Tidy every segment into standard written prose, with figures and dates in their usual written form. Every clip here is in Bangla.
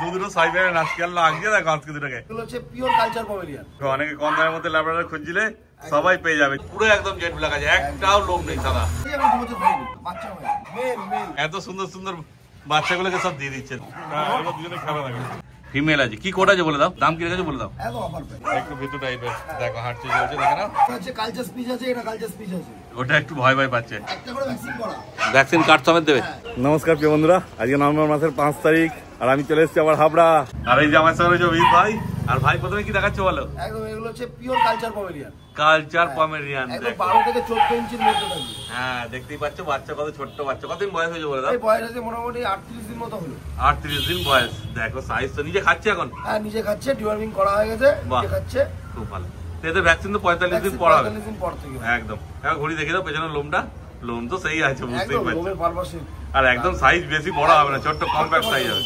দুটো সাইবের নাচকেল লাগিয়ে দেখো আজকে দুটাকে। এগুলো হচ্ছে পিওর কালচার পমেরিয়ান। অনেকে কম দামের মধ্যে ল্যাব্রাডর খুঁজছিলে সবাই পেয়ে যাবে। পুরো একদম জেড ব্ল্যাক আছে, একটাও লোম নেই সাদা। এত সুন্দর সুন্দর বাচ্চাগুলোকে সব দিয়ে দিচ্ছেন। দুজনে খাবে না। ফিমেল আছে, কি কোড আছে বলে দাও, দাম কি রেখেছে বলে দাও। একটু ভিতর টাইপের দেখো, হাঁটছে চলছে, দেখে না কালচার স্পিচ আছে, এটা কালচার স্পিচ আছে। ওটা একটু ভয় ভয় পাচ্ছে। একটা করে ভ্যাকসিন করা, ভ্যাকসিন কার্ড সমেত দেবে। নমস্কার প্রিয় বন্ধুরা, আজকে নভেম্বর মাসের 5 তারিখ আর আমি চলে এসেছি আবার হাবড়া। আর এই যে আমার সঙ্গে রয়েছে অভিজিৎ ভাই। আর ভাই প্রথমে কি দেখাচ্ছে বলো। একদম এগুলো হচ্ছে pure culture Pomeranian. Culture Pomeranian একদম 12 থেকে 14 ইঞ্চির মধ্যে থাকবে। হ্যাঁ দেখতেই পাচ্ছ বাচ্চা কত ছোট্ট বাচ্চা। কতদিন বয়স হয়েছে বলে দাও। এই বয়স আছে মোটামুটি 38 দিন মতো হলো। 38 দিন বয়স। দেখো সাইজ তো নিজে খাচ্ছে এখন। হ্যাঁ নিজে খাচ্ছে, ডিওয়ার্মিং করা হয়ে গেছে, নিজে খাচ্ছে। খুব ভালো। এদের ভ্যাকসিন তো 45 দিন পর হবে। 45 দিন পর থেকে একদম। এখন ঘুরি দেখে দাও পেছনের লোমটা, লোম তো সেই আছে বুঝতেই পারছো। লোমের পারপাসে আর একদম সাইজ বেশি বড় হবে না, ছোট্ট কম্প্যাক্ট সাইজ হবে।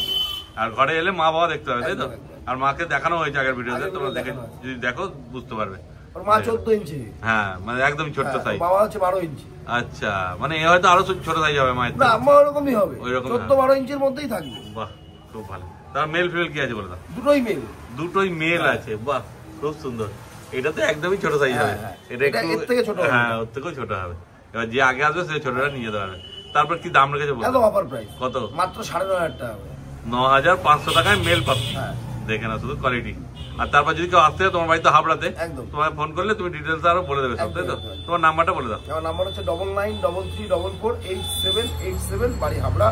আর ঘরে এলে মা বাবা দেখতে হবে, তাই তো? আর মাকে দেখানো হয়েছে আগের ভিডিওতে, তোমরা দেখে যদি দেখো বুঝতে পারবে। ওর মা 14 ইঞ্চি। হ্যাঁ মানে একদম ছোট্ট সাইজ। বাবা হচ্ছে 12 ইঞ্চি। আচ্ছা মানে এ হয়তো আরো ছোট সাইজ হবে মায়ের। না আম্মা ওরকমই হবে, 14-12 ইঞ্চির মধ্যেই থাকবে। বাহ খুব ভালো। তার মেল ফিমেল কি আছে বলে দাও। দুটোই মেল। দুটোই মেল আছে, বাহ খুব সুন্দর। এটা তো একদমই ছোট সাইজ হবে, এটা একটু এর থেকে ছোট হবে। হ্যাঁ ওর থেকেও ছোট হবে। এবার যে আগে আসবে সে ছোটটা নিয়ে যেতে পারবে। তারপর কি দাম রেখেছে বলো। একদম অফার প্রাইস। কত? মাত্র 9,500 টাকা হবে। 9,500 টাকায় মেল পাচ্ছি। হ্যাঁ দেখে না শুধু কোয়ালিটি। আর তারপর যদি কেউ আসতে হয় তোমার বাড়িতে হাবড়াতে, তোমায় ফোন করলে তুমি ডিটেলস আরো বলে দেবে সব, তাই তো? তোমার নাম্বারটা বলে দাও। আমার নাম্বার হচ্ছে 9933448787 বাড়ি হাবড়া।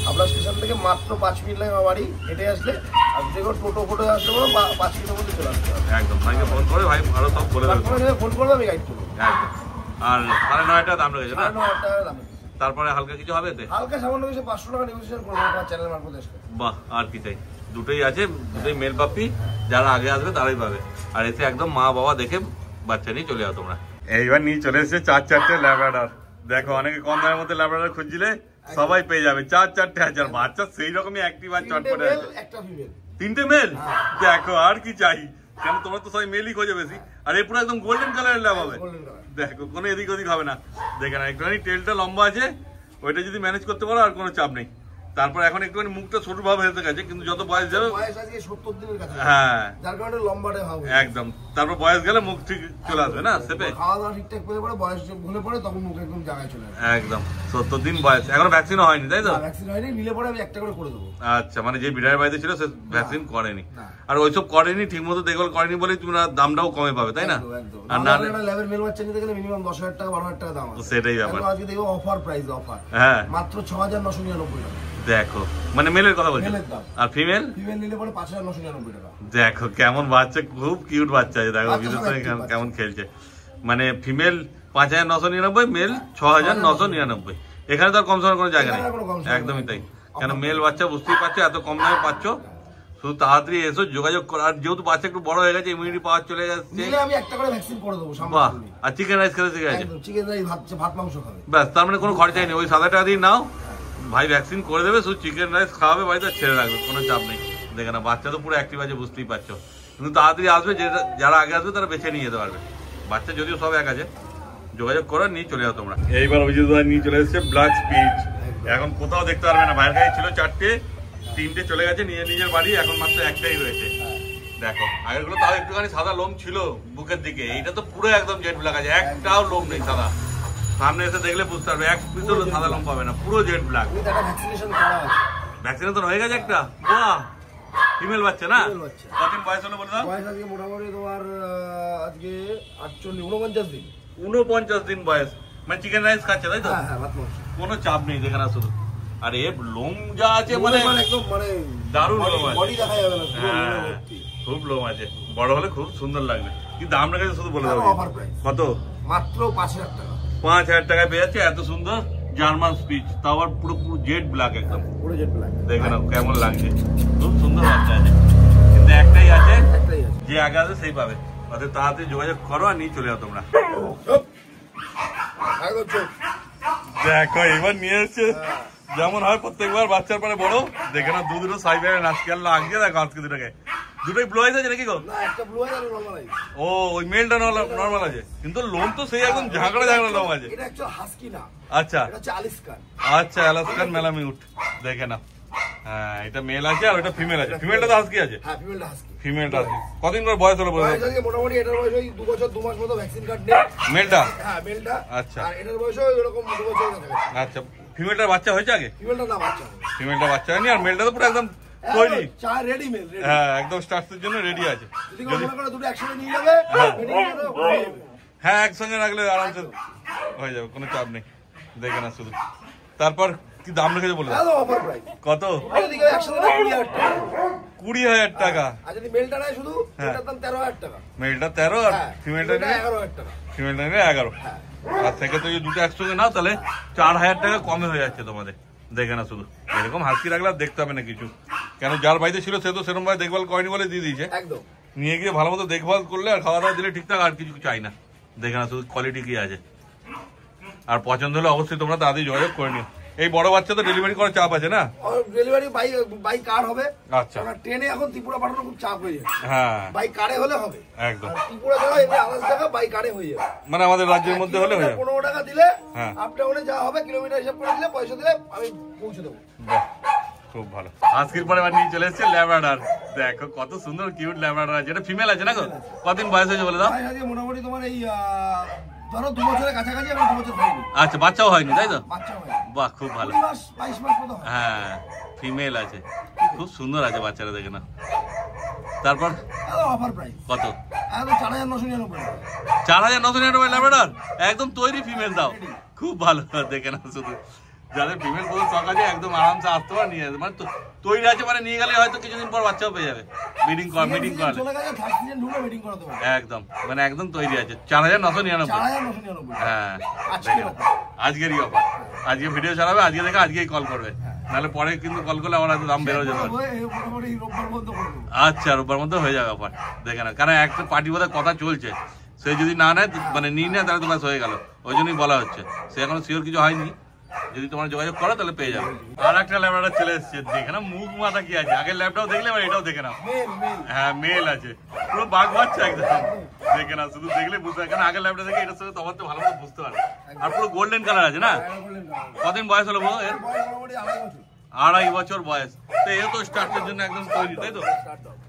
হাবড়া স্টেশন থেকে মাত্র 5 মিনিট লাগে আমার বাড়ি। হেঁটে আসলে আর যে কোনো টোটো ফোটো আসতে পারো, 5 মিনিটের মধ্যে চলে আসতে হবে। একদম ভাইকে ফোন করে ভাই আরো সব বলে দেবে। ফোন করবে আমি গাইড করবো। একদম। আর 9,500 টাকা দাম রেখেছে না? 9,500 টাকা দাম। তারপরে হালকা কিছু হবে এতে? হালকা সামান্য কিছু 500 টাকা নেগোসিয়েশন করবো আপনার চ্যানেল মারফত এসে। বাহ আর কি চাই। দুটোই আছে, দুটোই মেল পাপি। যারা আগে আসবে তারাই পাবে। আর এসে একদম মা বাবা দেখে বাচ্চা নিয়ে চলে যাও তোমরা। এইবার নিয়ে চলে এসেছে 4-4টে ল্যাব্রাডর। দেখো অনেকে কম দামের মধ্যে ল্যাব্রাডর খুঁজছিলে সবাই পেয়ে যাবে। 4-4টে আছে। আর বাচ্চা সেই রকমই অ্যাক্টিভ আর চটপটে আছে। একটা ফিমেল, 3টে মেল। দেখো আর কি চাই। কেন তোমরা তো সবাই মেলই খোঁজে বেশি। আর এই পুরো একদম গোল্ডেন কালারের ল্যাব হবে। দেখো কোনো এদিক ওদিক হবে না। দেখে না একটুখানি টেলটা লম্বা আছে, ওইটা যদি ম্যানেজ করতে পারো আর কোনো চাপ নেই। তারপর এখন একটুখানি মুখটা ছোট ভাবে হতে গেছে, কিন্তু যত বয়স যাবে আজকে 70 দিনের কাছে। হ্যাঁ যার কারণে লম্বাটা হবে একদম। তারপর বয়স গেলে মুখ ঠিক চলে আসবে না সেপে। খাওয়া দাওয়া ঠিকঠাক করে পরে বয়স ভুলে পড়ে তখন মুখ একদম জায়গায় চলে আসবে। একদম 70 দিন বয়স। এখনো ভ্যাকসিনও হয়নি তাই তো? ভ্যাকসিন হয়নি, নিলে পরে আমি একটা করে দেবো। আচ্ছা মানে যে বিড়ারের বাড়িতে ছিল সে ভ্যাকসিন করেনি। আর ওইসব করেনি, ঠিক মতো দেখভাল করেনি বলেই তুমি দামটাও কমে পাবে, তাই না? আর না ল্যাবের মেল বাচ্চা নিতে গেলে মিনিমাম 10,000 টাকা 12,000 টাকা দাম আছে। সেটাই ব্যাপার। আজকে দেখো অফার প্রাইস, অফার। হ্যাঁ মাত্র 6,999 টাকা। দেখো মানে মেলের কথা বলছো। আর ফিমেল? ফিমেল নিলে পরে 5,999 টাকা। দেখো কেমন বাচ্চা, খুব কিউট বাচ্চা আছে। দেখো বিদ্যুৎ সঙ্গে কেমন খেলছে। মানে ফিমেল 5,999, মেল 6,999। এখানে তো আর কম সময়ের কোনো জায়গা নেই। একদমই তাই। কেন মেল বাচ্চা বুঝতেই পারছো এত কম দামে পাচ্ছ। শুধু তাড়াতাড়ি এসো, যোগাযোগ করো। আর যেহেতু বাচ্চা একটু বড় হয়ে গেছে, ইমিউনিটি পাওয়ার চলে যাচ্ছে, আমি একটা করে ভ্যাকসিন করে দেবো। বাহ। আর চিকেন রাইস খেতে শিখে গেছে। চিকেন রাইস, ভাত মাংস খাবে। ব্যাস, তার মানে কোনো খরচাই নেই। ওই 7,000 টাকা দিয়ে নাও, ভাই ভ্যাকসিন করে দেবে, শুধু চিকেন রাইস খাওয়াবে বাড়িতে, ছেড়ে রাখবে, কোনো চাপ নেই। দেখে না বাচ্চা তো পুরো অ্যাক্টিভ আছে বুঝতেই পারছো। কিন্তু তাড়াতাড়ি আসবে, যারা আগে আসবে তারা বেছে নিয়ে যেতে পারবে। বাচ্চা যদিও সব এক আছে, যোগাযোগ করো, নিয়ে চলে যাও তোমরা। এইবার অভিজিৎ ভাই নিয়ে চলে এসেছে ব্ল্যাক স্পিচ। এখন কোথাও দেখতে পারবে না। ভাইয়ের কাছে ছিল 4টে, 3টে চলে গেছে নিজের বাড়ি, এখন মাত্র একটাই রয়েছে। দেখো আগেরগুলো তাও একটুখানি সাদা লোম ছিল বুকের দিকে, এইটা তো পুরো একদম জেড ব্ল্যাক আছে, একটাও লোম নেই সাদা। সামনে এসে দেখলে বুঝতে পারবে, এক পিস হলো সাদা লোম পাবে না, পুরো জেড ব্ল্যাক। ভ্যাকসিনেশন হয়ে গেছে একটা। বাহ ফিমেল বাচ্চা না? কতদিন বয়স হলো বলে দাও। বয়স আজকে মোটামুটি তোমার আজকে 49 দিন। 49 দিন বয়স। মানে চিকেন রাইস খাচ্ছে তাই তো? হ্যাঁ ভাত মাংস, কোনো চাপ নেই। দেখে না শুধু। আর এ লোম যা আছে মানে একদম মানে দারুণ লোম আছে। বডি দেখা যাবে না, খুব লোম আছে। বড় হলে খুব সুন্দর লাগবে। কিন্তু আমরা কাছে শুধু বলে দেবো কত? মাত্র 5,000 টাকা। 5,000 টাকায় পেয়ে যাচ্ছে এত সুন্দর জার্মান স্পিচ, তাও আবার পুরো জেড ব্ল্যাক একদম। পুরো জেড ব্ল্যাক। দেখে নাও কেমন লাগছে, খুব সুন্দর বাচ্চা আছে। কিন্তু একটাই আছে, যে আগে আছে সেই পাবে। অর্থাৎ তাড়াতাড়ি যোগাযোগ করো আর নিয়ে চলে যাও তোমরা। দেখো এবার নিয়ে এসছে যেমন হয় প্রত্যেকবার বাচ্চার পরে বড়। দেখে না দুটো সাইবের নাচকেল লাগিয়ে দেখো আজকে দুটাকে। দুটোই ব্লু আইস আছে নাকি গো? ও ওই মেলটা নরমাল আছে, কিন্তু লোম তো সেই একদম ঝাঁকড়া ঝাঁকড়া লোম আছে। এটা অ্যাকচুয়ালি হাস্কি না। আচ্ছা এটা হচ্ছে আলাস্কান। আচ্ছা আলাস্কান ম্যালামিউট। দেখে না হ্যাঁ এটা মেল আছে আর ওটা ফিমেল আছে। ফিমেলটা তো হাস্কি আছে। হ্যাঁ ফিমেলটা হাস্কি। ফিমেলটা হাস্কি কতদিন করে বয়স হলো বলে? বয়স আছে মোটামুটি এটার বয়স ওই 2 বছর 2 মাস মতো ভ্যাকসিন কার্ড নেই। মেলটা? হ্যাঁ মেলটা। আচ্ছা। আর এটার বয়স ওই এরকম 2 বছর কাছাকাছি। আচ্ছা ফিমেলটার বাচ্চা হয়েছে আগে? ফিমেলটা না বাচ্চা হয়নি। ফিমেলটা বাচ্চা হয়নি আর মেলটা তো পুরো একদম তৈরি। চা রেডি মেল রেডি। হ্যাঁ একদম স্টার্টের জন্য রেডি আছে। যদি কেউ মনে করে দুটো একসাথে নিয়ে যাবে হ্যাঁ একসঙ্গে রাখলে আরামসে হয়ে যাবে, কোনো চাপ নেই। দেখে না শুধু। তারপর কি দাম রেখেছে বলে? অফার প্রাইস কত? যদি কেউ একসাথে নেয় 20,000 টাকা। 20,000 টাকা। আর যদি মেলটা নেয় শুধু এটার দাম 13,000 টাকা। মেলটা 13 আর ফিমেলটা 11,000 টাকা। ফিমেলটা 11। আর থেকে তো যদি দুটো একসঙ্গে নাও তাহলে 4,000 টাকা কমে হয়ে যাচ্ছে তোমাদের। দেখে না শুধু। এরকম হাস্কি রাখলে আর দেখতে হবে না কিছু, কেন যার বাড়িতে ছিল সে তো সেরকম ভাবে দেখভাল করেনি বলে দিয়ে দিয়েছে। একদম নিয়ে গিয়ে ভালো মতো দেখভাল করলে আর খাওয়া দাওয়া দিলে ঠিকঠাক, আর কিছু চাই না। দেখে না শুধু কোয়ালিটি কি আছে। আর পছন্দ হলে অবশ্যই তোমরা তাড়াতাড়ি যোগাযোগ করে নিও। এই বড় বাচ্চা তো ডেলিভারি করার চাপ আছে না? ডেলিভারি বাই কার হবে। আচ্ছা ট্রেনে এখন ত্রিপুরা পাঠানো খুব চাপ হয়ে যায়। হ্যাঁ বাই কারে হলে হবে একদম। ত্রিপুরা জায়গা এমনি আলাদা জায়গা বাই কারে হয়ে যাবে। মানে আমাদের রাজ্যের মধ্যে হলে হয়ে যাবে। 15 টাকা দিলে হ্যাঁ আপ ডাউনে যা হবে কিলোমিটার হিসাব করে দিলে পয়সা দিলে আমি পৌঁছে দেবো। খুব ভালো। আজকের পরে আবার নিয়ে চলে এসেছে ল্যাব্রাডর। দেখো কত সুন্দর কিউট ল্যাব্রাডর আছে। এটা ফিমেল আছে না গো? কতদিন বয়স হয়েছে বলে দাও? মোটামুটি তোমার এই ধরো 2 বছরের কাছাকাছি। এখন 2 বছর হয়নি। আচ্ছা বাচ্চাও হয়নি তাই তো? বাচ্চা হয়নি। বাহ খুব ভালো। 22 মাস মতো হয়। হ্যাঁ ফিমেল আছে, খুব সুন্দর আছে বাচ্চারা, দেখে না। তারপর অফার প্রাইস কত? একদম 4,999 টাকা। 4,999 ল্যাব্রাডর একদম তৈরি ফিমেল দাও। খুব ভালো। দেখে না শুধু, যাদের ফিমেল পুরো শখ আছে একদম আরামসে আসতে পারে নিয়ে যাবে। মানে তৈরি আছে মানে নিয়ে গেলে হয়তো কিছুদিন পর বাচ্চাও পেয়ে যাবে। মিটিং করালে একদম মানে একদম তৈরি আছে। 4,999। হ্যাঁ আজকেরই অফার। আজকে ভিডিও ছাড়াবে, আজকে দেখে আজকেই কল করবে, নাহলে পরে কিন্তু কল করলে আমার হয়তো দাম বেরো যেতে পারে। আচ্ছা রোববার মধ্যে হয়ে যাবে অফার। দেখে না, কারণ একটা পার্টি বোধহয় কথা চলছে, সে যদি না নেয় মানে নিয়ে নেয় তাহলে তো ব্যাস হয়ে গেল, ওই জন্যই বলা হচ্ছে। সে এখন শিওর কিছু হয়নি, যদি তোমার যোগাযোগ করো তাহলে পেয়ে যাবে। আর একটা ল্যাবটা চলে এসছে, দেখে না মুখ মাথা কি আছে। আগের ল্যাবটাও দেখলে এবার এটাও দেখে নাও। হ্যাঁ মেল আছে, পুরো বাঘ বাচ্চা একদম। দেখে না শুধু দেখলে বুঝতে পারে, কারণ আগের ল্যাবটা দেখে এটার সঙ্গে তোমার তো ভালো মতো বুঝতে পারে। আর পুরো গোল্ডেন কালার আছে না? কদিন বয়স হলো বলো এর? 2.5 বছর বয়স। তো এ তো স্টার্টের জন্য একদম তৈরি, তাই তো?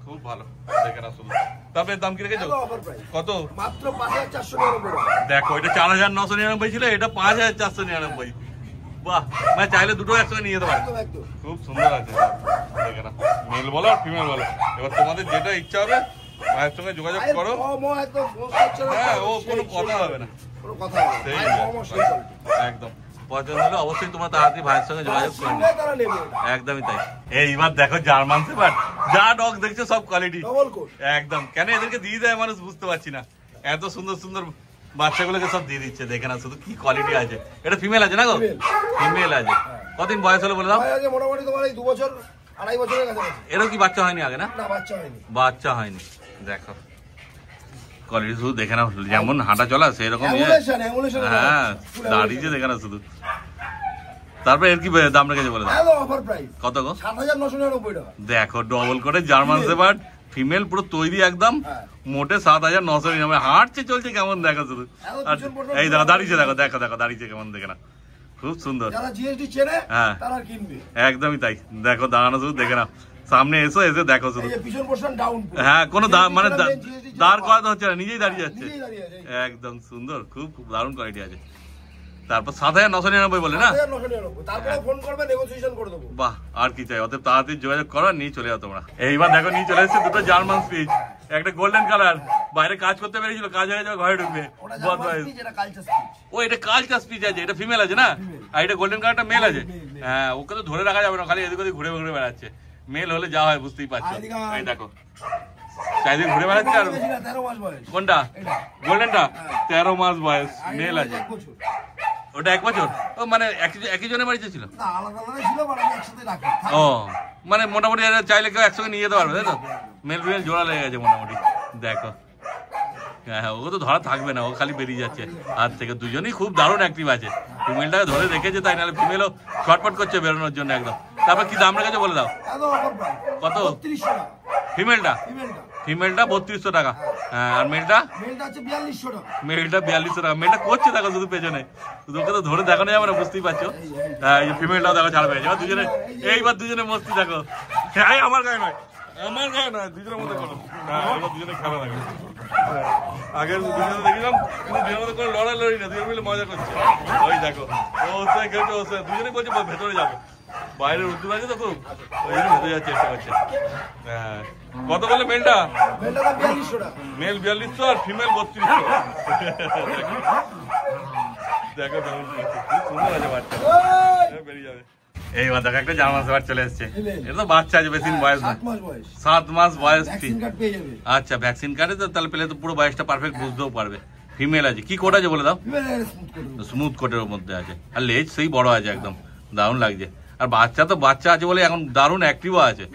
খুব ভালো। দেখে না শুধু। তবে দাম কি রেখেছো? কত? মাত্র 5,499 টাকা। দেখো এটা 4,999 ছিল, এটা 5,499। বাহ, মানে চাইলে দুটো একসঙ্গে নিয়ে যেতে পারে। খুব সুন্দর আছে। দেখে না, মেল বলো আর ফিমেল বলো, এবার তোমাদের যেটা ইচ্ছা হবে ভাইয়ের সঙ্গে যোগাযোগ করো। হ্যাঁ ও কোনো কথা হবে না, একদম পছন্দ হলে অবশ্যই তোমার তাড়াতাড়ি ভাইয়ের সঙ্গে যোগাযোগ করে নিও। একদমই তাই। এইবার দেখো জার্মান শেপার্ড, যা ডগ দেখছো সব কোয়ালিটি একদম। কেন এদেরকে দিয়ে দেয় মানুষ বুঝতে পারছি না, এত সুন্দর সুন্দর বাচ্চাগুলোকে সব দিয়ে দিচ্ছে। দেখে না শুধু কি কোয়ালিটি আছে। এটা ফিমেল আছে না গো? ফিমেল আছে। কতদিন বয়স হলো বলে দাও? মোটামুটি তোমার এই 2 বছর 2.5 বছরের কাছাকাছি। এরও কি বাচ্চা হয়নি আগে? না বাচ্চা হয়নি। বাচ্চা হয়নি। দেখো কোয়ালিটি শুধু দেখে না, যেমন হাঁটা চলা সেরকম। হ্যাঁ দাঁড়িয়েছে দেখে না শুধু। তারপর এর কি দাম রেখেছে বলে দাও? কত গো? 7,999 টাকা। দেখো ডবল করে জার্মান শেপার্ড ফিমেল, পুরো তৈরি একদম। মোটে 7,999। হাঁটছে চলছে কেমন দেখো শুধু। এই দেখো দাঁড়িয়েছে, দেখো দেখো দেখো দাঁড়িয়েছে কেমন, দেখে না খুব সুন্দর। হ্যাঁ একদমই তাই। দেখো দাঁড়ানো শুধু, দেখে না সামনে এসো, এসে দেখো শুধু। হ্যাঁ কোনো মানে দাঁড় করাতে হচ্ছে না, নিজেই দাঁড়িয়ে যাচ্ছে। একদম সুন্দর, খুব খুব দারুণ কোয়ালিটি আছে। তারপর 7,999 বলে না? বাহ, আর কি চাই? অতএব তাড়াতাড়ি যোগাযোগ করো, নিয়ে চলে যাও তোমরা। এইবার দেখো নিয়ে চলে এসেছে দুটো জার্মান স্পিচ, একটা গোল্ডেন কালার। বাইরে কাজ করতে পেরেছিল, কাজ হয়ে যাবে, ঘরে ঢুকবে। ও এটা কালচার স্পিচ আছে, এটা ফিমেল আছে না? আর এটা গোল্ডেন কালারটা মেল আছে। হ্যাঁ ওকে তো ধরে রাখা যাবে না, খালি এদিক ওদিক ঘুরে ঘুরে বেড়াচ্ছে। মেল হলে যা হয় বুঝতেই পারছো। এই দেখো চারিদিকে ঘুরে বেড়াচ্ছে। আর কোনটা? গোল্ডেনটা 13 মাস বয়স, মেল আছে। ওটা 1 বছর? ও মানে একই জনের বাড়িতে ছিল? ও মানে মোটামুটি চাইলে কেউ একসঙ্গে নিয়ে যেতে পারবে, তাই তো? মেল ফিমেল জোড়া লেগে গেছে মোটামুটি। দেখো হ্যাঁ ও তো ধরা থাকবে না, ও খালি বেরিয়ে যাচ্ছে হাত থেকে। দুজনেই খুব দারুণ অ্যাক্টিভ আছে। ফিমেলটাকে ধরে রেখেছে, তাই নাহলে ফিমেলও ছটপট করছে বেরোনোর জন্য একদম। তারপর কি দাম রেখেছে বলে দাও? কত? ফিমেলটা? ফিমেলটা 3200 টাকা। হ্যাঁ, আর মেলটা হচ্ছে 4200 টাকা। মেলটা 4200 টাকা। মেলটা করছে দেখো শুধু পেছনে, ওকে তো ধরে দেখানো যাবে না, বুঝতেই পারছো। হ্যাঁ, এই ফিমেলটাও দেখো ছাড়বে। এবার দুজনে, এইবার দুজনে মস্তি দেখো। হ্যাঁ, আমার গায়ে নয়, আমার গায়ে নয়, দুজনের মধ্যে করো। হ্যাঁ, এবার দুজনে খেলা লাগে। আগে দুজনে দেখলাম কিন্তু দুজনের মধ্যে কোনো লড়াই না, দুজন মিলে মজা করছে। ওই দেখো, ও ওসে খেলছে, ওসে দুজনে বলছে ভেতরে যাবে, বাইরের উদ্যোগ আছে তো খুব, ওই জন্য ভেতরে যাওয়ার চেষ্টা করছে। হ্যাঁ, কত বলে মেলটা? মেল 4200 আর ফিমেল 3200। দেখো কেমন সুন্দর আছে বাচ্চা, বেরিয়ে যাবে। এইবার দেখো একটা জার্মান শেফার্ড চলে এসছে। এটা তো বাচ্চা আছে, বেশি বয়স না, 7 মাস বয়স। আচ্ছা, ভ্যাকসিন কার্ডে তো তাহলে পেলে তো পুরো বয়সটা পারফেক্ট বুঝতেও পারবে। ফিমেল আছে, কি কোট আছে বলে দাও? স্মুথ কোটের মধ্যে আছে, আর লেজ সেই বড় আছে, একদম দারুণ লাগছে। আর বাচ্চা তো বাচ্চা আছে বলে এখন দারুণ অ্যাক্টিভও আছে।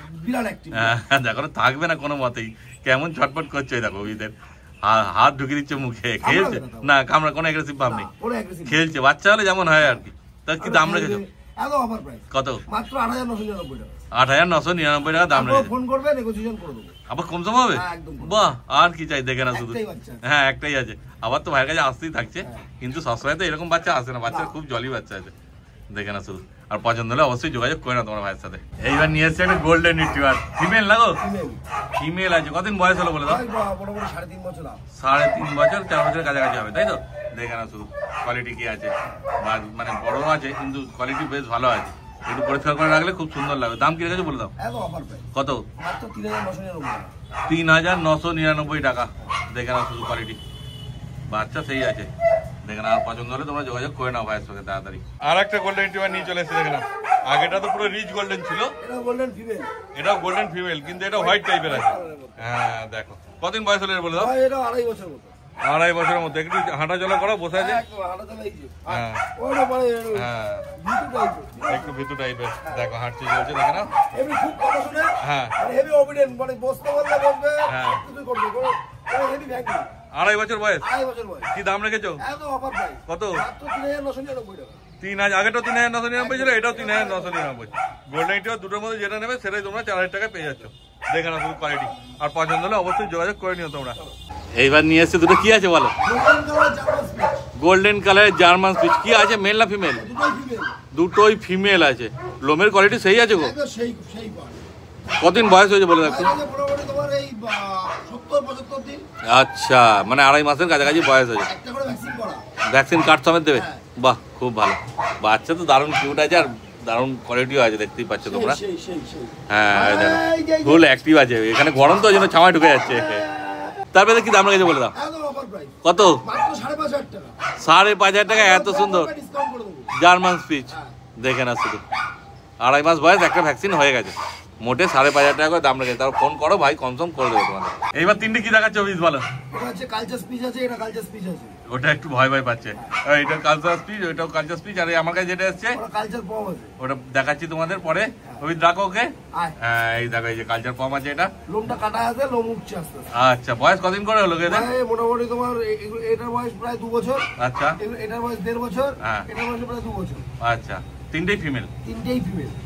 হ্যাঁ, দেখো থাকবে না কোনো মতেই, কেমন ছটপট করছে দেখো, ওইদের হাত ঢুকিয়ে দিচ্ছে মুখে, খেলছে না, কামড়া কোনো অ্যাগ্রেসিভ ভাব নেই, খেলছে। বাচ্চা হলে যেমন হয় আর কি। তার কি দাম রেখেছো? কত? মাত্র 8,999 টাকা দাম রেখেছো। ফোন করবে, নেগোসিয়েশন করে দেবো, আবার কম সম হবে। বাহ, আর কি চাই, দেখে না শুধু। হ্যাঁ, একটাই আছে, আবার তো ভাইয়ের কাছে আসতেই থাকছে, কিন্তু সবসময় তো এরকম বাচ্চা আসে না, বাচ্চা খুব জলি বাচ্চা আছে, দেখে না শুধু। আর পছন্দ হলে অবশ্যই যোগাযোগ করে না তোমার ভাইয়ের সাথে। এইবার নিয়ে এসছে একটা গোল্ডেন রিট্রিভার, ফিমেল না গো? ফিমেল আছে। কতদিন বয়স হলো বলে দাও? 3.5 বছর। 3.5 বছর, 4 বছরের কাছাকাছি হবে, তাই তো? দেখে না শুধু কোয়ালিটি কি আছে, মানে বড় আছে কিন্তু কোয়ালিটি বেশ ভালো আছে, একটু পরিষ্কার করে রাখলে খুব সুন্দর লাগবে। দাম কি রেখেছো বলে দাও? কত? 3,999 টাকা। দেখে না শুধু কোয়ালিটি, বাচ্চা সেই আছে, দেখে না। পছন্দ হলে তোমরা যোগাযোগ করে নাও ভাইয়ের সঙ্গে তাড়াতাড়ি। আর একটা গোল্ডেন রিট্রিভার নিয়ে চলে এসেছে, দেখে না। আগেটা তো পুরো রিচ গোল্ডেন ছিল, এটাও গোল্ডেন ফিমেল, কিন্তু এটা হোয়াইট টাইপের আছে। হ্যাঁ, দেখো কতদিন বয়স হলে বলে দাও? 2.5 বছর মতো। 2.5 বছরের মধ্যে। একটু হাঁটা চলা করো, বসে আছে। হ্যাঁ, একটু ভিতু টাইপের, দেখো হাঁটছে চলছে, দেখে না। হ্যাঁ, 2.5 বছর বয়স। কি দাম রেখেছো? কত? 3,000। আগেটাও 3,999 ছিল, এটাও 3,999। গোল্ডেন রিট্রিভার দুটোর মধ্যে যেটা নেবে সেটাই তোমরা 4,000 টাকায় পেয়ে যাচ্ছ। দেখে না শুধু কোয়ালিটি, আর পছন্দ হলে অবশ্যই যোগাযোগ করে নিও তোমরা। এইবার নিয়ে এসছে দুটো, কি আছে বলো? গোল্ডেন কালারের জার্মান স্পিচ। কি আছে, মেল না ফিমেল? দুটোই ফিমেল আছে। লোমের কোয়ালিটি সেই আছে গো? কতদিন বয়স হয়েছে বলে দেখো? আচ্ছা, মানে 2.5 মাসের কাছাকাছি বয়স হয়েছে। ভ্যাকসিন কার্ড সমেত দেবে? বাহ, খুব ভালো। বাচ্চা তো দারুণ কিউট আছে, আর দারুণ কোয়ালিটিও আছে, দেখতেই পাচ্ছ তোমরা। হ্যাঁ, দেখো ফুল অ্যাক্টিভ আছে। এখানে গরম তো, ওই জন্য ছামায় ঢুকে যাচ্ছে। তারপরে কি দাম রেখেছে বলে দাও? কত? 5,500 টাকা। এত সুন্দর জার্মান স্পিচ, দেখে না শুধু। 2.5 মাস বয়স, একটা ভ্যাকসিন হয়ে গেছে, মোটে 5,500 টাকা করে দাম রেখেছে। তার ফোন করো ভাই, কনফার্ম করে দেবো তোমাদের। এইবার তিনটে কি দেখাচ্ছে অফিস বলো? ওটা একটু ভয় ভয় পাচ্ছে। এটা কালচার স্পিচ, ওইটাও কালচার স্পিচ। আর আমার কাছে যেটা এসছে ওটা দেখাচ্ছি তোমাদের পরে। অফিস রাখো ওকে। হ্যাঁ, এই দেখো, এই যে কালচার পম আছে, এটা লোমটা কাটা আছে, লোম উঠছে আস্তে আস্তে। আচ্ছা, বয়স কদিন করে হলো এদের? মোটামুটি তোমার এটার বয়স প্রায় 2 বছর। আচ্ছা, এটার বয়স 1.5 বছর। এটার বয়স প্রায় 2 বছর। আচ্ছা, তিনটেই ফিমেল?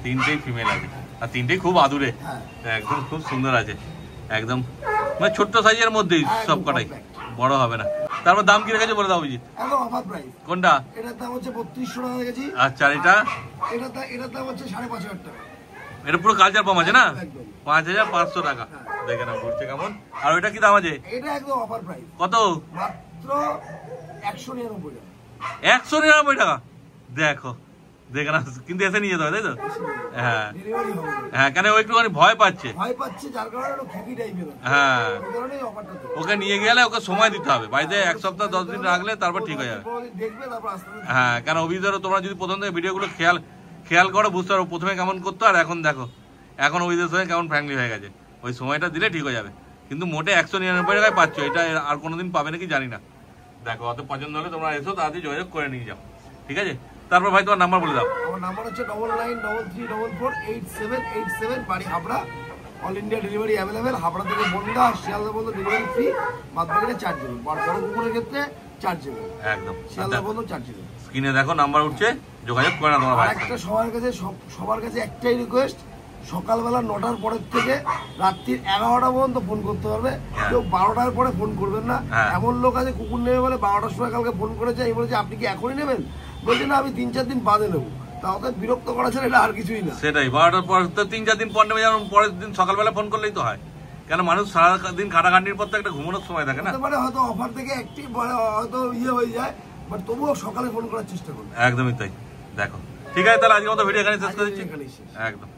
তিনটেই ফিমেল আছে, আর তিনটেই খুব আদুরে, একদম খুব সুন্দর আছে, একদম মানে ছোট্ট সাইজের মধ্যেই সব কটাই, বড় হবে না। তারপর দাম কি রেখেছে বলে দাও অভিজিৎ? কোনটা? এটার দাম হচ্ছে 3200 টাকা রেখেছি। আচ্ছা, আর এটা? এটার দাম হচ্ছে 5,500 টাকা। এটা পুরো কালচার পাম আছে না? 5,500 টাকা। দেখে না ঘুরছে কেমন। আর ওইটা কি দাম আছে? এটা একদম অফার প্রাইস। কত? মাত্র 199 টাকা। 199 টাকা। দেখো, দেখে না, কিন্তু এসে নিয়ে যেতে হয়, তাই তো? হ্যাঁ হ্যাঁ, কেন ও একটুখানি ভয় পাচ্ছে, যার কারণে একটু খেপি টাইপের। হ্যাঁ, ওকে নিয়ে গেলে ওকে সময় দিতে হবে, বাড়িতে 1 সপ্তাহ 10 দিন রাখলে তারপর ঠিক হয়ে যাবে। হ্যাঁ, কেন অভিজিৎ, তোমরা যদি প্রথম থেকে ভিডিওগুলো খেয়াল করো, বুঝতে পারো প্রথমে কেমন করতো, আর এখন দেখো এখন অভিজিৎ সঙ্গে কেমন ফ্র্যাঙ্কলি হয়ে গেছে। ওই সময়টা দিলে ঠিক হয়ে যাবে, কিন্তু মোটে 199 টাকায় পাচ্ছ। এটা আর কোনোদিন পাবে নাকি জানি না। দেখো, অত পছন্দ হলে তোমরা এসো, তাড়াতাড়ি যোগাযোগ করে নিয়ে যাও, ঠিক আছে? তারপর ভাই তোমার নাম্বার বলে দাও। আমার নাম্বার হচ্ছে 9933448787, বাড়ি Habra. All India delivery available. Habra থেকে বনগা, শিয়ালদা পর্যন্ত ডেলিভারি ফ্রি, বাদ বাকিটা চার্জ দেবে। বড় কুকুরের ক্ষেত্রে চার্জ দেবে একদম, শিয়ালদা পর্যন্ত চার্জ দেবে। স্ক্রিনে দেখো নাম্বার উঠছে, যোগাযোগ করে না তোমার ভাই। একটা সবার কাছে একটাই রিকোয়েস্ট, সকালবেলা 9টার পরের থেকে রাত্রির 11টা পর্যন্ত ফোন করতে পারবে। কেউ 12টার পরে ফোন করবেন না। এমন লোক আছে কুকুর নেবে বলে 12টার সময় কালকে ফোন করেছে, আমি বলেছি আপনি কি এখনই নেবেন? বলছি না, আমি 3-4 দিন বাদে নেবো। তাও তো বিরক্ত করা ছিল, এটা আর কিছুই না। সেটাই, 12টার পর তো 3-4 দিন পর নেবে, যেমন পরের দিন সকালবেলা ফোন করলেই তো হয়। কেন মানুষ সারাদিন খাটাখাটির পর তো একটা ঘুমানোর সময় থাকে না, মানে হয়তো অফার থেকে একটি হয়তো হয়ে যায়, বাট তবুও সকালে ফোন করার চেষ্টা করুন। একদমই তাই। দেখো ঠিক আছে, তাহলে আজকের মতো ভিডিও এখানে শেষ করে দিচ্ছি। একদম।